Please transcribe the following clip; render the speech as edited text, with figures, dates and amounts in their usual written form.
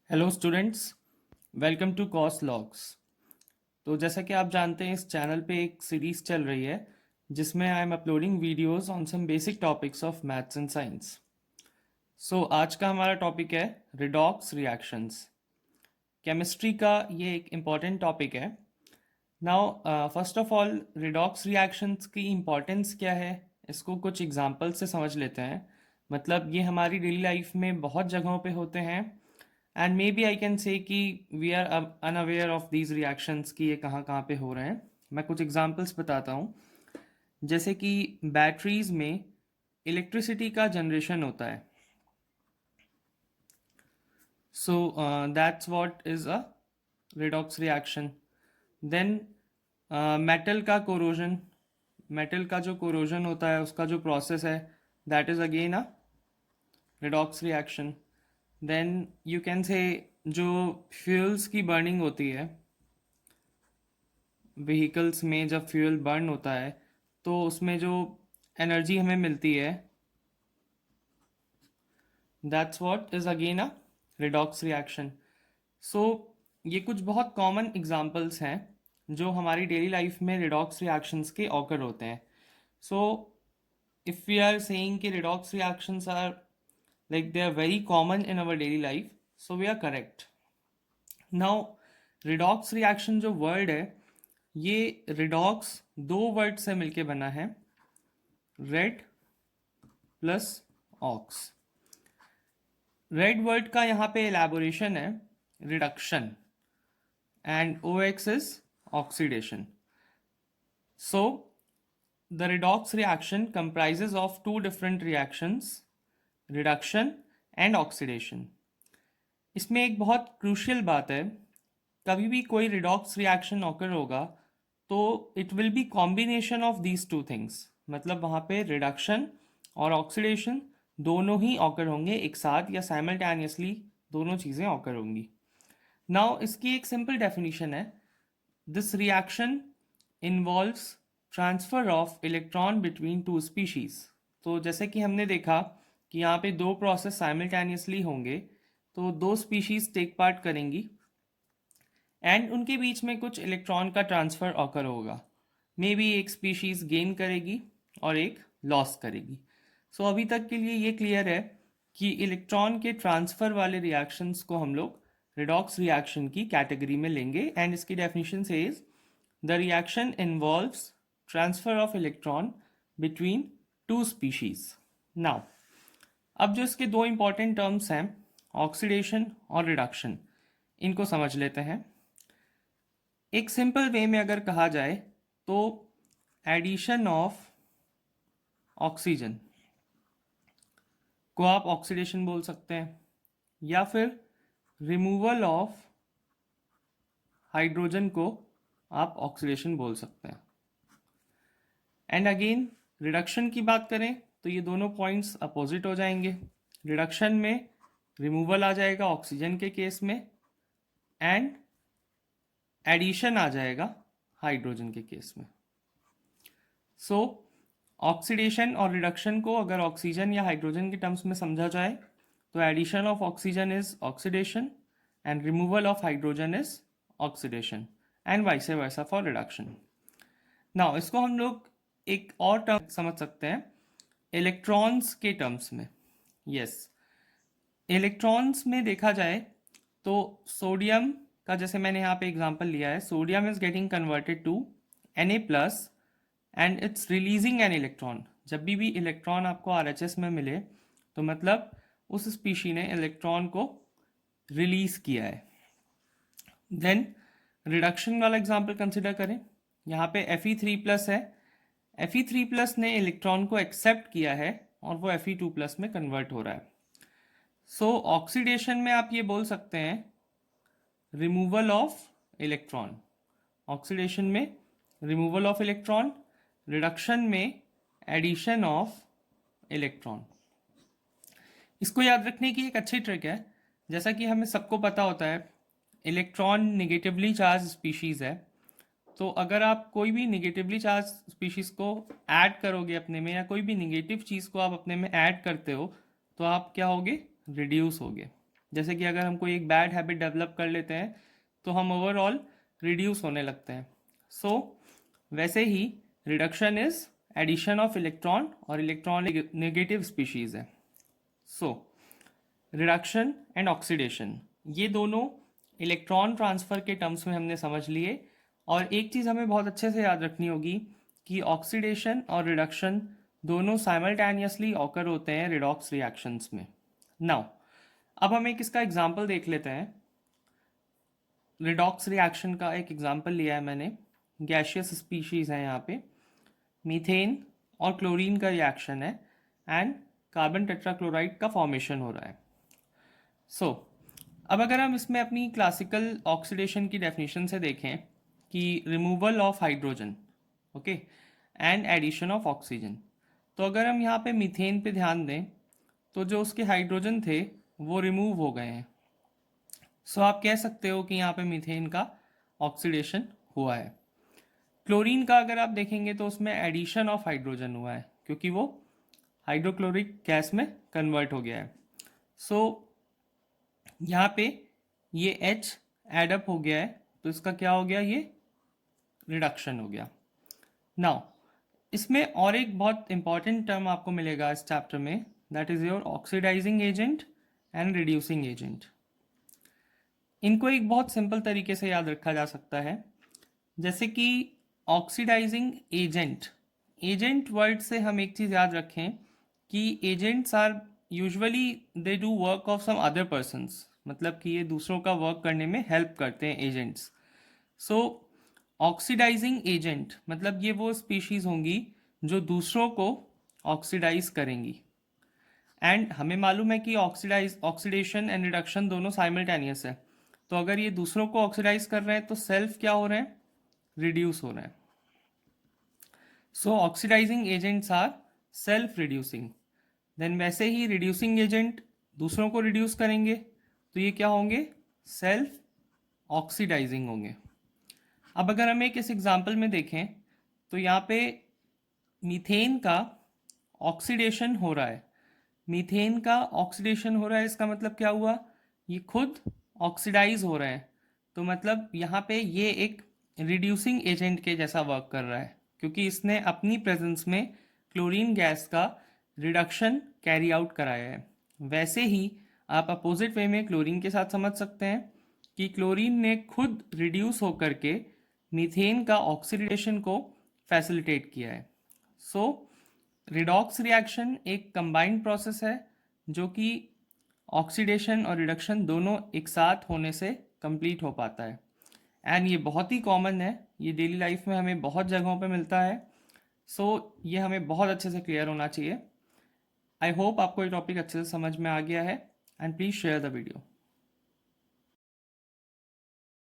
Hello students, welcome to कॉस लॉग्स। तो जैसा कि आप जानते हैं, इस चैनल पे एक सीरीज चल रही है जिसमें I am uploading videos on some basic topics of maths and science. So आज का हमारा टॉपिक है रिडॉक्स रिएक्शंस। केमिस्ट्री का ये एक इम्पॉर्टेंट टॉपिक है। Now first of all, redox reactions की इम्पोर्टेंस क्या है, इसको कुछ एग्जांपल से समझ लेते हैं। मतलब ये हमारी डेली लाइफ में बहुत जगहों पे होते हैं and maybe I can say कि we are unaware of these reactions कि ये कहाँ कहाँ पे हो रहे हैं। मैं कुछ एग्जांपल्स बताता हूँ। जैसे कि बैटरीज में इलेक्ट्रिसिटी का जनरेशन होता है। So that's what is a redox reaction. Then metal का कोरोजन, मेटल का जो कोरोजन होता है उसका जो प्रोसेस है, that is again a redox reaction. Then you can say जो फ्यूल्स की बर्निंग होती है, व्हीकल्स में जब फ्यूल बर्न होता है तो उसमें जो एनर्जी हमें मिलती है, that's what is again a redox reaction. So ये कुछ बहुत कॉमन एग्जांपल्स हैं जो हमारी डेली लाइफ में रिडॉक्स रिएक्शंस के ऑकर होते हैं। So if we are saying कि redox reactions are like they are very common in our daily life, so we are correct. Now redox reaction जो word है, ये रिडॉक्स दो word से मिलके बना है, red plus ox. Red word का यहाँ पे एलैबोरेशन है reduction and O X is oxidation. So the redox reaction comprises of two different reactions, reduction and oxidation. इसमें एक बहुत क्रूशियल बात है, कभी भी कोई रिडॉक्स रिएक्शन ऑकर होगा तो it will be combination of these two things. मतलब वहाँ पे रिडक्शन और ऑक्सीडेशन दोनों ही ऑकर होंगे एक साथ या साइमल्टेनियसली, दोनों चीज़ें ऑकर होंगी। नाउ इसकी एक सिंपल डेफिनेशन है, this reaction involves transfer of electron between two species. तो जैसे कि हमने देखा कि यहाँ पे दो प्रोसेस साइमल्टेनियसली होंगे, तो दो स्पीशीज टेक पार्ट करेंगी एंड उनके बीच में कुछ इलेक्ट्रॉन का ट्रांसफ़र ऑकर होगा। मे बी एक स्पीशीज़ गेन करेगी और एक लॉस करेगी। सो अभी तक के लिए ये क्लियर है कि इलेक्ट्रॉन के ट्रांसफ़र वाले रिएक्शंस को हम लोग रिडॉक्स रिएक्शन की कैटेगरी में लेंगे एंड इसकी definition says the reaction involves transfer of electron between two species. Now अब जो इसके दो इंपॉर्टेंट टर्म्स हैं, ऑक्सीडेशन और रिडक्शन, इनको समझ लेते हैं। एक सिंपल वे में अगर कहा जाए तो एडिशन ऑफ ऑक्सीजन को आप ऑक्सीडेशन बोल सकते हैं, या फिर रिमूवल ऑफ हाइड्रोजन को आप ऑक्सीडेशन बोल सकते हैं। एंड अगेन रिडक्शन की बात करें तो ये दोनों पॉइंट्स अपोजिट हो जाएंगे। रिडक्शन में रिमूवल आ जाएगा ऑक्सीजन के केस में एंड एडिशन आ जाएगा हाइड्रोजन के केस में। सो ऑक्सीडेशन और रिडक्शन को अगर ऑक्सीजन या हाइड्रोजन के टर्म्स में समझा जाए तो addition of oxygen is oxidation and removal of hydrogen is oxidation and vice versa for reduction. Now इसको हम लोग एक और टर्म समझ सकते हैं इलेक्ट्रॉन्स के टर्म्स में। यस, इलेक्ट्रॉन्स में देखा जाए तो सोडियम का, जैसे मैंने यहाँ पे एग्जांपल लिया है, sodium is getting converted to Na+ and its releasing an electron. जब भी इलेक्ट्रॉन आपको RHS में मिले तो मतलब उस स्पीशी ने इलेक्ट्रॉन को रिलीज किया है। देन रिडक्शन वाला एग्जांपल कंसिडर करें, यहाँ पे Fe3+ है, Fe3+ ने इलेक्ट्रॉन को एक्सेप्ट किया है और वो Fe2+ में कन्वर्ट हो रहा है। सो ऑक्सीडेशन में आप ये बोल सकते हैं रिमूवल ऑफ इलेक्ट्रॉन, ऑक्सीडेशन में रिमूवल ऑफ इलेक्ट्रॉन, रिडक्शन में एडिशन ऑफ इलेक्ट्रॉन। इसको याद रखने की एक अच्छी ट्रिक है, जैसा कि हमें सबको पता होता है इलेक्ट्रॉन निगेटिवली चार्ज स्पीशीज़ है, तो अगर आप कोई भी निगेटिवली चार्ज स्पीशीज़ को ऐड करोगे अपने में, या कोई भी निगेटिव चीज़ को आप अपने में ऐड करते हो, तो आप क्या होगे, रिड्यूस होगे। जैसे कि अगर हम कोई एक बैड हैबिट डेवलप कर लेते हैं तो हम ओवरऑल रिड्यूस होने लगते हैं। सो वैसे ही reduction is addition of electron, और इलेक्ट्रॉन नेगेटिव स्पीशीज है। सो रिडक्शन एंड ऑक्सीडेशन, ये दोनों इलेक्ट्रॉन ट्रांसफ़र के टर्म्स में हमने समझ लिए। और एक चीज़ हमें बहुत अच्छे से याद रखनी होगी कि ऑक्सीडेशन और रिडक्शन दोनों साइमल्टेनियसली ऑकर होते हैं रिडॉक्स रिएक्शंस में। नाउ अब हम एक इसका एग्जांपल देख लेते हैं। रिडॉक्स रिएक्शन का एक एग्जांपल लिया है मैंने। गैशियस स्पीशीज़ है यहाँ पे, मीथेन और क्लोरीन का रिएक्शन है एंड कार्बन टेट्राक्लोराइड का फॉर्मेशन हो रहा है। सो अब अगर हम इसमें अपनी क्लासिकल ऑक्सीडेशन की डेफिनेशन से देखें कि removal of hydrogen, okay, and addition of oxygen, तो अगर हम यहाँ पे मीथेन पे ध्यान दें तो जो उसके हाइड्रोजन थे वो रिमूव हो गए हैं। सो आप कह सकते हो कि यहाँ पे मीथेन का ऑक्सीडेशन हुआ है। क्लोरीन का अगर आप देखेंगे तो उसमें एडिशन ऑफ हाइड्रोजन हुआ है क्योंकि वो हाइड्रोक्लोरिक गैस में कन्वर्ट हो गया है। सो यहाँ पे ये H एडअप हो गया है, तो इसका क्या हो गया, ये रिडक्शन हो गया। नाउ इसमें और एक बहुत इंपॉर्टेंट टर्म आपको मिलेगा इस चैप्टर में, that is your oxidising agent and reducing agent. इनको एक बहुत सिंपल तरीके से याद रखा जा सकता है, जैसे कि ऑक्सीडाइजिंग एजेंट, एजेंट वर्ड से हम एक चीज़ याद रखें कि agents are usually they do work of some other persons, मतलब कि ये दूसरों का वर्क करने में हेल्प करते हैं एजेंट्स। सो ऑक्सीडाइजिंग एजेंट मतलब ये वो स्पीशीज़ होंगी जो दूसरों को ऑक्सीडाइज करेंगी। एंड हमें मालूम है कि ऑक्सीडेशन एंड रिडक्शन दोनों साइमल्टेनियस है, तो अगर ये दूसरों को ऑक्सीडाइज कर रहे हैं तो सेल्फ क्या हो रहे हैं, रिड्यूस हो रहे हैं। So oxidising agents are self reducing. Then वैसे ही रिड्यूसिंग एजेंट दूसरों को रिड्यूस करेंगे, तो ये क्या होंगे, सेल्फ ऑक्सीडाइजिंग होंगे। अब अगर हम एक इस एग्जाम्पल में देखें तो यहाँ पे मीथेन का ऑक्सीडेशन हो रहा है। मीथेन का ऑक्सीडेशन हो रहा है, इसका मतलब क्या हुआ, ये खुद ऑक्सीडाइज हो रहे हैं, तो मतलब यहाँ पे ये एक रिड्यूसिंग एजेंट के जैसा वर्क कर रहा है क्योंकि इसने अपनी प्रेजेंस में क्लोरीन गैस का रिडक्शन कैरी आउट कराया है। वैसे ही आप अपोजिट वे में क्लोरीन के साथ समझ सकते हैं कि क्लोरीन ने खुद रिड्यूस होकर के मीथेन का ऑक्सीडेशन को फैसिलिटेट किया है। सो रिडॉक्स रिएक्शन एक कंबाइंड प्रोसेस है जो कि ऑक्सीडेशन और रिडक्शन दोनों एक साथ होने से कंप्लीट हो पाता है। एंड ये बहुत ही कॉमन है, ये डेली लाइफ में हमें बहुत जगहों पे मिलता है। सो ये हमें बहुत अच्छे से क्लियर होना चाहिए। आई होप आपको ये टॉपिक अच्छे से समझ में आ गया है, and please share the video.